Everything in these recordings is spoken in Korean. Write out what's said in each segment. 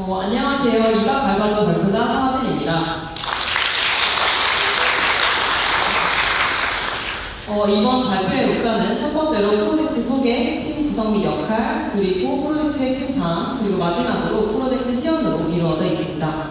안녕하세요. 이박 발바조 발표자 사하진입니다. 이번 발표의 목차는 첫 번째로 프로젝트 소개, 팀 구성 및 역할, 그리고 프로젝트 핵심 사항, 그리고 마지막으로 프로젝트 시연으로 이루어져 있습니다.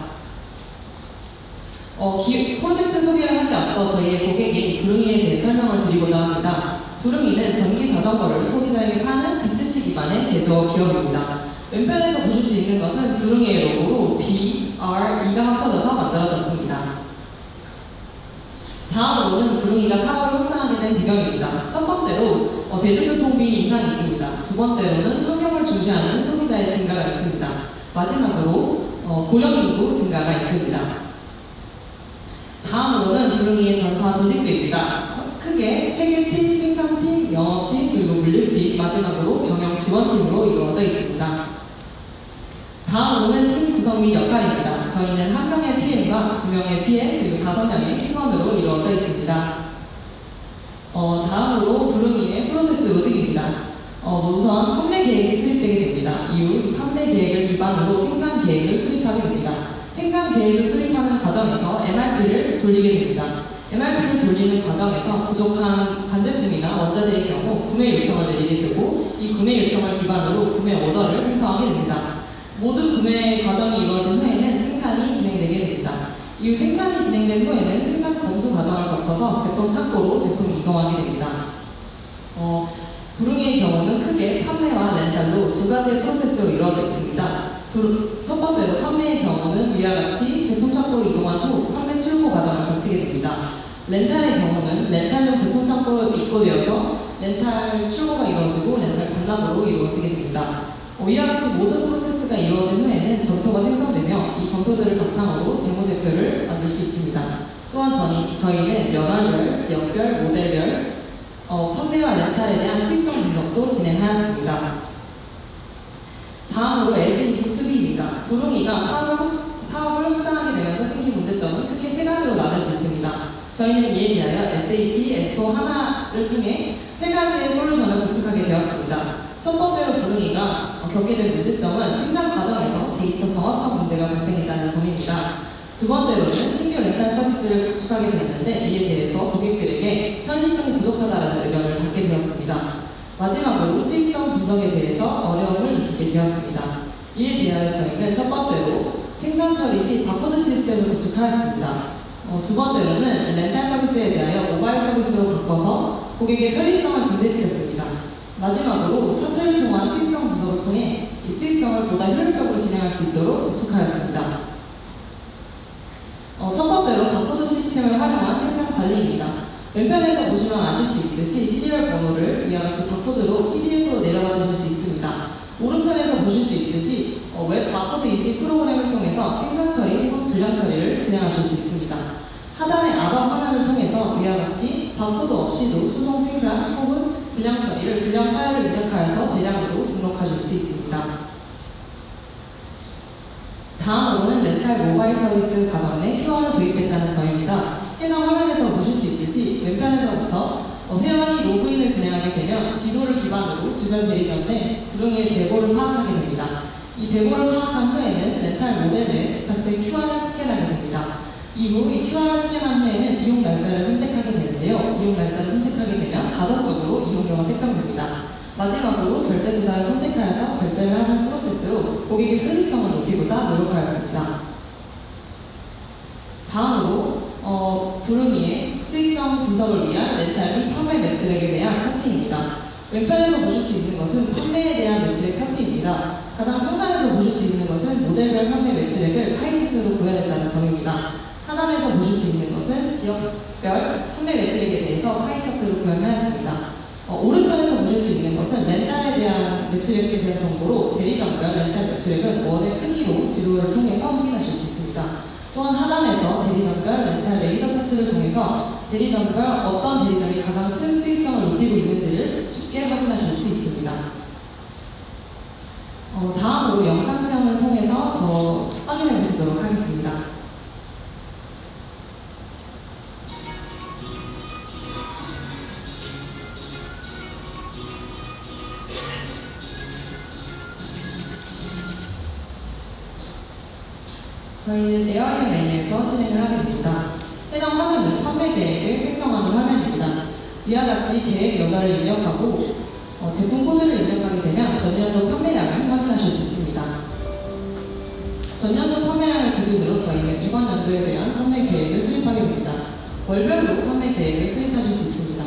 프로젝트 소개를 하기 앞서 저희의 고객인 부릉이에 대해 설명을 드리고자 합니다. 부릉이는 전기 자전거를 소비자에게 파는 B2C 기반의 제조업 기업입니다. 왼편에서 보실 수 있는 것은 부릉이의 로고로 B, R, E가 합쳐져서 만들어졌습니다. 다음으로는 부릉이가 사업을 확장하게 된 배경입니다. 첫 번째로 대중교통비 인상이 있습니다. 두 번째로는 환경을 중시하는 소비자의 증가가 있습니다. 마지막으로 고령인구 증가가 있습니다. 다음으로는 부릉이의 전사 조직부입니다. 크게 회계팀, 생산팀, 영업팀, 그리고 물류팀, 마지막으로 경영지원팀으로 이루어져 있습니다. 다음으로는 팀 구성 및 역할입니다. 저희는 한 명의 PM과 두 명의 PM, 그리고 5명의 팀원으로 이루어져 있습니다. 다음으로 부릉이의 프로세스 로직입니다. 우선 판매 계획이 수립되게 됩니다. 이후 판매 계획을 기반으로 생산 계획을 수립하게 됩니다. 생산 계획을 수립하는 과정에서 MRP를 돌리게 됩니다. MRP를 돌리는 과정에서 부족한 반제품이나 원자재의 경우 구매 요청을 내리게 되고, 이 구매 요청을 기반으로 구매 오더를 생성하게 됩니다. 모든 구매 과정이 이루어진 후에는 생산이 진행되게 됩니다. 이후 생산이 진행된 후에는 생산 검수 과정을 거쳐서 제품 창고로 제품이 이동하게 됩니다. 부릉이의 경우는 크게 판매와 렌탈로 두 가지의 프로세스로 이루어져 있습니다. 첫 번째로 판매의 경우는 위와 같이 제품 창고로 이동한 후 판매 출고 과정을 거치게 됩니다. 렌탈의 경우는 렌탈용 제품 창고로 입고되어서 렌탈 출고가 이루어지고 렌탈 반납으로 이루어지게 됩니다. 이와 같이 모든 프로세스가 이루어진 후에는 전표가 생성되며 이 전표들을 바탕으로 재무제표를 만들 수 있습니다. 또한 저희는 연월별, 지역별, 모델별, 판매와 렌탈에 대한 수익성 분석도 진행하였습니다. 다음으로 SAT 수비입니다. 부릉이가 사업을 확장하게 되면서 생긴 문제점은 크게 세 가지로 나눌 수 있습니다. 저희는 이에 대하여 SAT, S4 하나를 통해 세 가지의 솔루션을 구축하게 되었습니다. 첫 번째로 부릉이가 겪게 된 문제점은 생산 과정에서 데이터 정확성 문제가 발생했다는 점입니다. 두 번째로는 신규 렌탈 서비스를 구축하게 되었는데 이에 대해서 고객들에게 편리성이 부족하다는 의견을 받게 되었습니다. 마지막으로 수익성 분석에 대해서 어려움을 느끼게 되었습니다. 이에 대하여 저희는 첫 번째로 생산 처리 시 바코드 시스템을 구축하였습니다. 두 번째로는 렌탈 서비스에 대하여 모바일 서비스로 바꿔서 고객의 편리성을 증대시켰습니다. 마지막으로 차트를 통한 수익성 분석을 통해 이 수익성을 보다 효율적으로 진행할 수 있도록 구축하였습니다. 첫 번째로 바코드 시스템을 활용한 생산 관리입니다. 왼편에서 보시면 아실 수 있듯이 시리얼 번호를 위와 같이 바코드로 PDF로 내려받으실 수 있습니다. 오른편에서 보실 수 있듯이 웹 바코드 이지 프로그램을 통해서 생산 처리 혹은 분량 처리를 진행하실 수 있습니다. 하단의 아더 화면을 통해서 위와 같이 바코드 없이도 수송 생산 혹은 분량 처리를 분량 사열을 입력하여서 대량으로 등록하실 수 있습니다. 다음으로는 렌탈 모바일 서비스 과정에 QR을 도입했다는 점입니다. 해당 화면에서 보실 수 있듯이 왼편에서부터 회원이 로그인을 진행하게 되면 지도를 기반으로 주변 대리점에 부릉이의 재고를 파악하게 됩니다. 이 재고를 파악한 후에는 렌탈 모델 내에 부착된 QR을 스캔하게 됩니다. 이후 이 QR을 스캔한 후에는 이용 날짜를 선택하게 되는데요. 이용 날짜를 선택하게 되면 자동적으로 이용료가 책정됩니다. 마지막으로 결제 수단을 선택하여서 결제를 하는 프로세스로 고객의 편리성을 높이고자 노력하였습니다. 다음으로 부릉이의 수익성 분석을 위한 렌탈 및 판매 매출액에 대한 차트입니다. 왼편에서 보실 수 있는 것은 판매에 대한 매출액 차트입니다. 가장 상단에서 보실 수 있는 것은 모델별 판매 매출액을 파이차트로 구현했다는 점입니다. 하단에서 보실 수 있는 것은 지역별 판매 매출액에 대해서 파이차트로 구현하였습니다. 오른편에서 보실 수 있는 것은 렌탈에 대한 매출액에 대한 정보로 대리점별 렌탈 매출액은 원의 크기로 지도를 통해서 확인하실 수 있습니다. 또한 하단에서 대리점별 렌탈 레이더 차트를 통해서 대리점별 어떤 대리점이 가장 큰 수익성을 높이고 있는지를 쉽게 확인하실 수 있습니다. 다음으로 영상 시험을 통해서 더 확인해 보시도록 하겠습니다. 저희는 에어리어 메뉴에서 실행을 하게 됩니다. 해당 화면은 판매 계획을 생성하는 화면입니다. 이와 같이 계획 여달을 입력하고 제품 코드를 입력하게 되면 전년도 판매량을 확인하실 수 있습니다. 전년도 판매량을 기준으로 저희는 이번 연도에 대한 판매 계획을 수립하게 됩니다. 월별로 판매 계획을 수립하실 수 있습니다.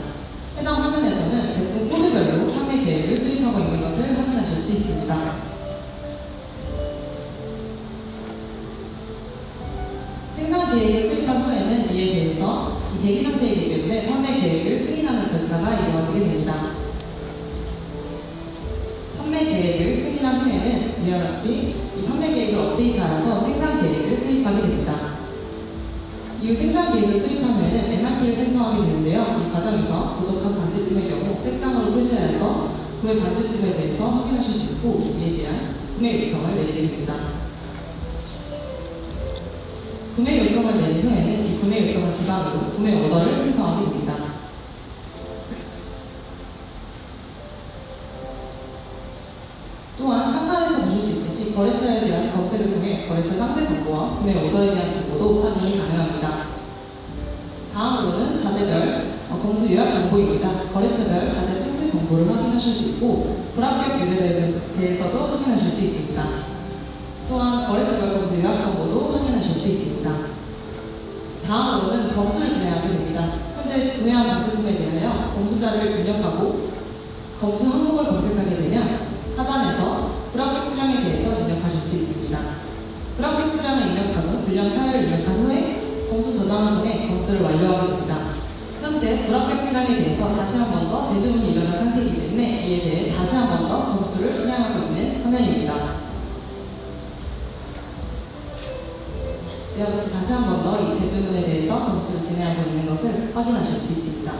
해당 화면에서는 제품 코드별로 판매 계획을 수립하고 있는 것을 확인하실 수 있습니다. 생산 계획을 수립한 후에는 이에 대해서 이 대기 상태이기 때문에 판매 계획을 승인하는 절차가 이루어지게 됩니다. 판매 계획을 승인한 후에는 이와 같이 이 판매 계획을 업데이트하여서 생산 계획을 수립하게 됩니다. 이후 생산 계획을 수립한 후에는 MRP를 생성하게 되는데요. 이 과정에서 부족한 반제품의 경우 색상으로 표시하여서 구매 반제품에 대해서 확인하실 수 있고 이에 대한 구매 요청을 내리게 됩니다. 구매 요청을 내린 후에는 이 구매 요청을 기반으로 구매 오더를 생성하게 됩니다. 또한 상단에서 보실 수 있듯이 거래처에 대한 검색을 통해 거래처 상세 정보와 구매 오더에 대한 정보도 확인이 가능합니다. 다음으로는 자재별 공수 요약 정보입니다. 거래처별 자재 상세 정보를 확인하실 수 있고 불합격 유래에 대해서도 확인하실 수 있습니다. 또한 거래처별 검수 요약 정보도 확인하실 수 있습니다. 다음으로는 검수를 진행하게 됩니다. 현재 구매한 반제품에 대하여 검수자를 입력하고 검수 항목을 검색하게 되면 하단에서 불합격 수량에 대해서 입력하실 수 있습니다. 불합격 수량을 입력한 후 분량 사유를 입력한 후에 검수 저장을 통해 검수를 완료하게 됩니다. 현재 불합격 수량에 대해서 다시 한 번 더 재주문이 일어난 상태이기 때문에 이에 대해 다시 한 번 더 검수를 실행하고 있는 화면입니다. 이와 같이 다시 한 번 더 이 재주문에 대해서 검수를 진행하고 있는 것을 확인하실 수 있습니다.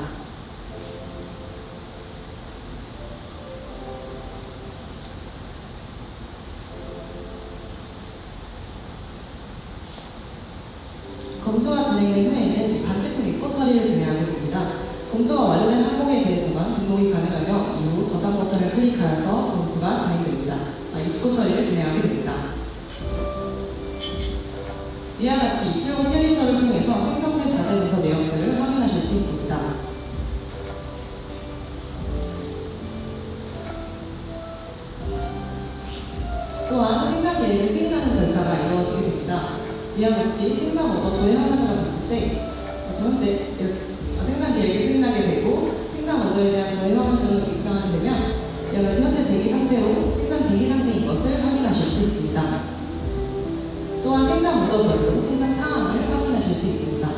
검수가 진행된 후에는 반제품 입고 처리를 진행하게 됩니다. 검수가 완료된 항목에 대해서만 등록이 가능하며 이후 저장 버튼을 클릭하여서 검수가 진행됩니다. 입고 처리를 진행하게 됩니다. 이와 같이 입출고 캘린더를 통해서 생성된 자재 문서 내용들을 확인하실 수 있습니다. 또한 생산 계획을 승인하는 절차가 이루어지게 됩니다. 이와 같이 생산 오더 조회 화면으로 봤을 때 현재 생산 계획을 승인하게 되고 생산 오더에 대한 조회 화면으로 입장하게 되면 이와 같이 현재 대기 상태로 생산 대기 상태인 것을 확인하실 수 있습니다. 또한 생산 오더별로 생산 상황을 확인하실 수 있습니다.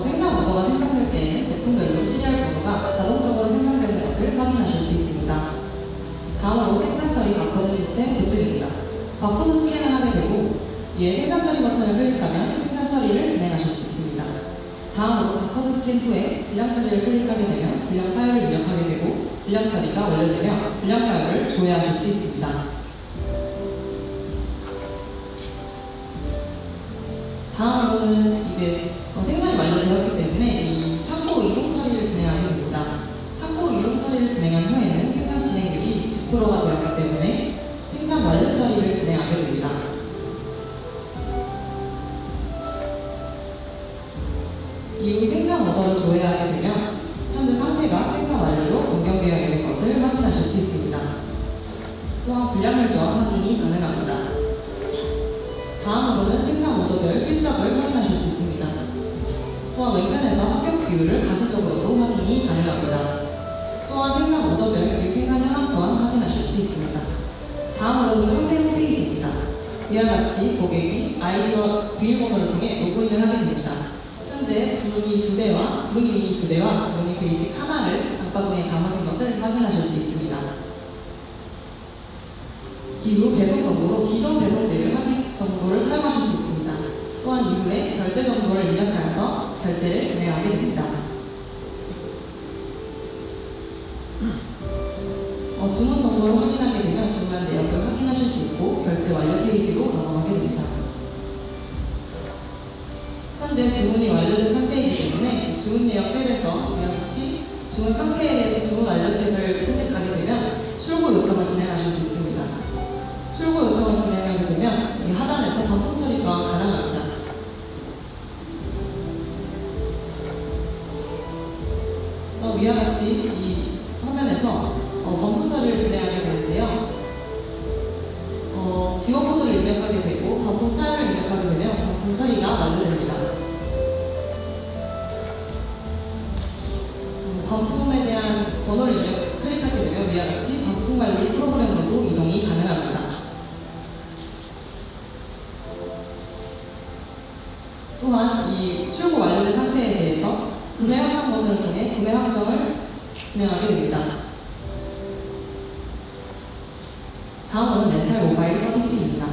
생산 오더가 생성될 때에는 제품별로 시리얼 번호가 자동적으로 생성되는 것을 확인하실 수 있습니다. 다음으로 생산 처리 바코드 시스템 구축입니다. 바코드 스캔을 하게 되고 이에 생산 처리 버튼을 클릭하면 생산 처리를 진행하실 수 있습니다. 다음으로 바코드 스캔 후에 분량 처리를 클릭하게 되면 분량 사유를 입력하게 되고 분량 처리가 완료되면 분량 사유를 조회하실 수 있습니다. 다음으로는 이제 생산이 완료되었기 때문에 이 창고 이동 처리를 진행하게 됩니다. 창고 이동 처리를 진행한 후에는 생산 진행률이 100%가 되었기 때문에 생산 완료 처리를 진행하게 됩니다. 이후 생산 오더를 조회하게 되면 현재 상태가 생산 완료로 변경되어 있는 것을 확인하실 수 있습니다. 또한 분량별 또한 확인이 가능합니다. 다음으로는 생산 오더별 실적을 확인하실 수 있습니다. 또한 왼편에서 합격 비율을 가시적으로도 확인이 가능합니다. 또한 생산 오더별 및 생산 현황 또한 확인하실 수 있습니다. 다음으로는 판매 홈페이지입니다. 이와 같이 고객이 아이디와 비밀번호를 통해 로그인을 하게 됩니다. 현재 부르기 2대와 부르기 2대와 부르기 베이직 하나를 장바구니에 담으신 것을 확인하실 수 있습니다. 이후 배송 정보로 기존 배송지를 확인 정보를 사용하실 수 있습니다. 또한 이후에 결제 정보를 입력하여서 결제를 진행하게 됩니다. 주문 정보를 확인하게 되면 주문한 내역을 확인하실 수 있고 결제 완료 페이지로 넘어가게 됩니다. 현재 주문이 완료된 상태이기 때문에 주문 내역 탭에서 이와 같이 주문 상태에 대해서 주문 완료 탭을 선택하게 되면 출고 요청을 진행하실 수 있습니다. 출고 요청을 진행하게 되면 이 하단에서 반품 처리 또한 가능합니다. 위와 같이 이 화면에서 반품 처리를 진행하게 되는데요. 직원 코드를 입력하게 되고 반품 사연을 입력하게 되면 반품 처리가 완료됩니다. 반품에 대한 번호를 클릭하게 되면 위와 같이 반품 관리 프로그램으로도 이동이 가능합니다. 또한 이 출고 완료된 상태에 대해서 구매 확정 버튼을 통해 구매 확정을 진행하게 됩니다. 다음으로는 렌탈 모바일 서비스입니다.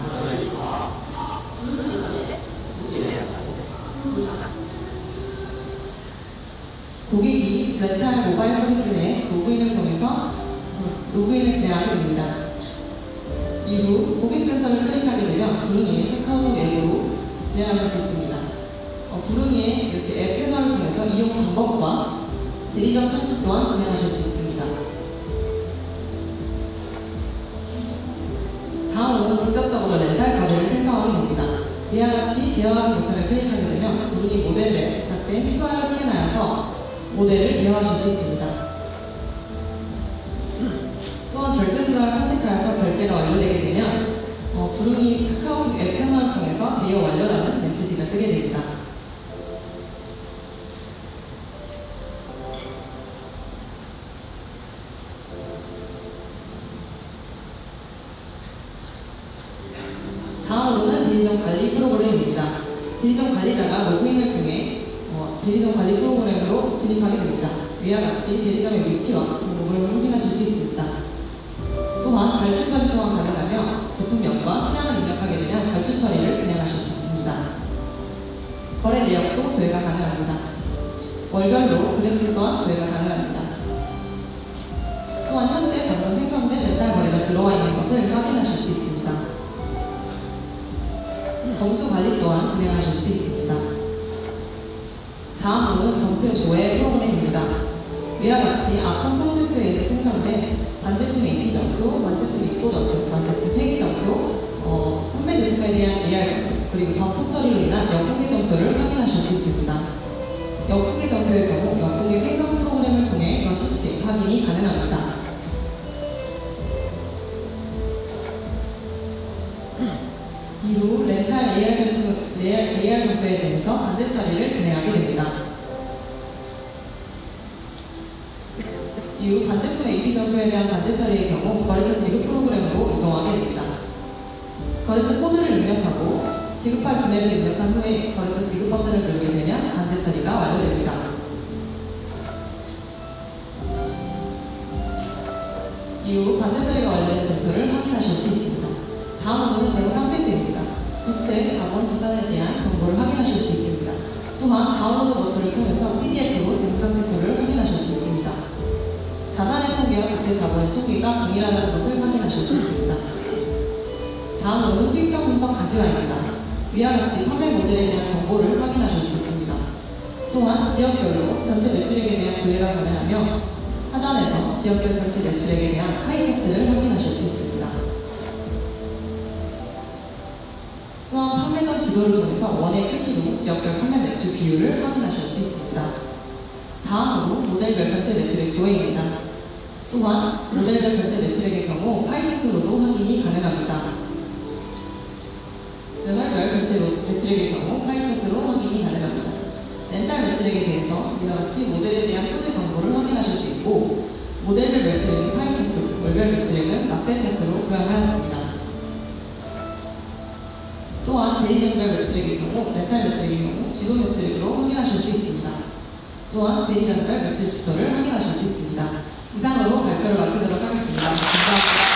고객이 렌탈 모바일 서비스 내 로그인을 통해서 로그인을 진행하게 됩니다. 이후 고객센터를 클릭하게 되면 구릉이의 카카오톡 앱으로 진행하실 수 있습니다. 구릉이의 이렇게 앱 채널을 통해서 이용 방법과 대리점 찬스 또한 진행하실 수 있습니다. 다음으로는 직접적으로 렌탈 카드를 생성하게 됩니다. 이와 같이 대여하기 버튼을 클릭하게 되면 구릉이 모델에 부착된 QR을 스캔하여서 모델을 대여하실 수 있습니다. 또한 결제 수단을 선택하여서 결제가 완료되게 되면 구릉이 카카오톡 앱 채널을 통해서 대여 완료라는 메시지가 뜨게 됩니다. 다음으로는 대리점 관리 프로그램입니다. 대리점 관리자가 로그인을 통해 대리점 관리 프로그램으로 진입하게 됩니다. 위와 같이 대리점의 위치와 정보를 확인하실 수 있습니다. 또한 발주 처리 또한 가능하며 제품명과 시량을 입력하게 되면 발주 처리를 진행하실 수 있습니다. 거래 내역도 조회가 가능합니다. 월별로 그래프 또한 조회가 가능합니다. 또한 현재 방금 생성된 렌탈 거래가 들어와 있는 것을 확인하실 수 있습니다. 점수 관리 또한 진행하실 수 있습니다. 다음으로는 전표 조회 프로그램입니다. 위와 같이 앞선 프로세스에 의해 생성된 반제품 AP 전표, 완제품 입고 전표, 완제품 폐기 전표, 판매 제품에 대한 AR 전표, 그리고 반품 처리로 인한 역공개 전표를 확인하실 수 있습니다. 역공개 전표의 경우 역공개 생성 프로그램을 통해 더 쉽게 확인이 가능합니다. 이후 렌탈 AR 전표에 대해서 반대 처리를 진행하게 됩니다. 이후 반제품 AP 전표에 대한 반대 처리의 경우 거래처 지급 프로그램으로 이동하게 됩니다. 거래처 코드를 입력하고 지급할 금액을 입력한 후에 거래처 지급 버튼을 누르게 되면 반대 처리가 완료됩니다. 이후 반대 처리가 완료된 전표를 확인하실 수 있습니다. 다음으로는 재무 상태표입니다. 부채, 자본, 자산에 대한 정보를 확인하실 수 있습니다. 또한 다운로드 버튼을 통해서 PDF로 재무 상태표를 확인하실 수 있습니다. 자산의 총계와 부채, 자본의 총계가 동일하다는 것을 확인하실 수 있습니다. 다음으로는 수익성 분석 가시화입니다. 위와 같이 판매 모델에 대한 정보를 확인하실 수 있습니다. 또한 지역별로 전체 매출액에 대한 조회가 가능하며 하단에서 지역별 전체 매출액에 대한 파이 차트를 확인하실 수 있습니다. 또한 판매 전 지도를 통해서 원의 크기로 지역별 판매 매출 비율을 확인하실 수 있습니다. 다음으로 모델별 전체 매출액 조회입니다. 또한 모델별 전체 매출액의 경우 파이 차트로도 확인이 가능합니다. 연말별 전체 매출액의 경우 파이 차트로 확인이 가능합니다. 렌탈 매출액에 대해서 이와 같이 모델에 대한 소재 정보를 확인하실 수 있고 모델별 매출액은 파이 차트, 월별 매출액은 락대 차트로 구현하였습니다. 또한 대리점별 매출액의 경우, 렌탈 매출액의 경우 지도 매출액으로 확인하실 수 있습니다. 또한 대리점별 매출 지표를 확인하실 수 있습니다. 이상으로 발표를 마치도록 하겠습니다. 감사합니다.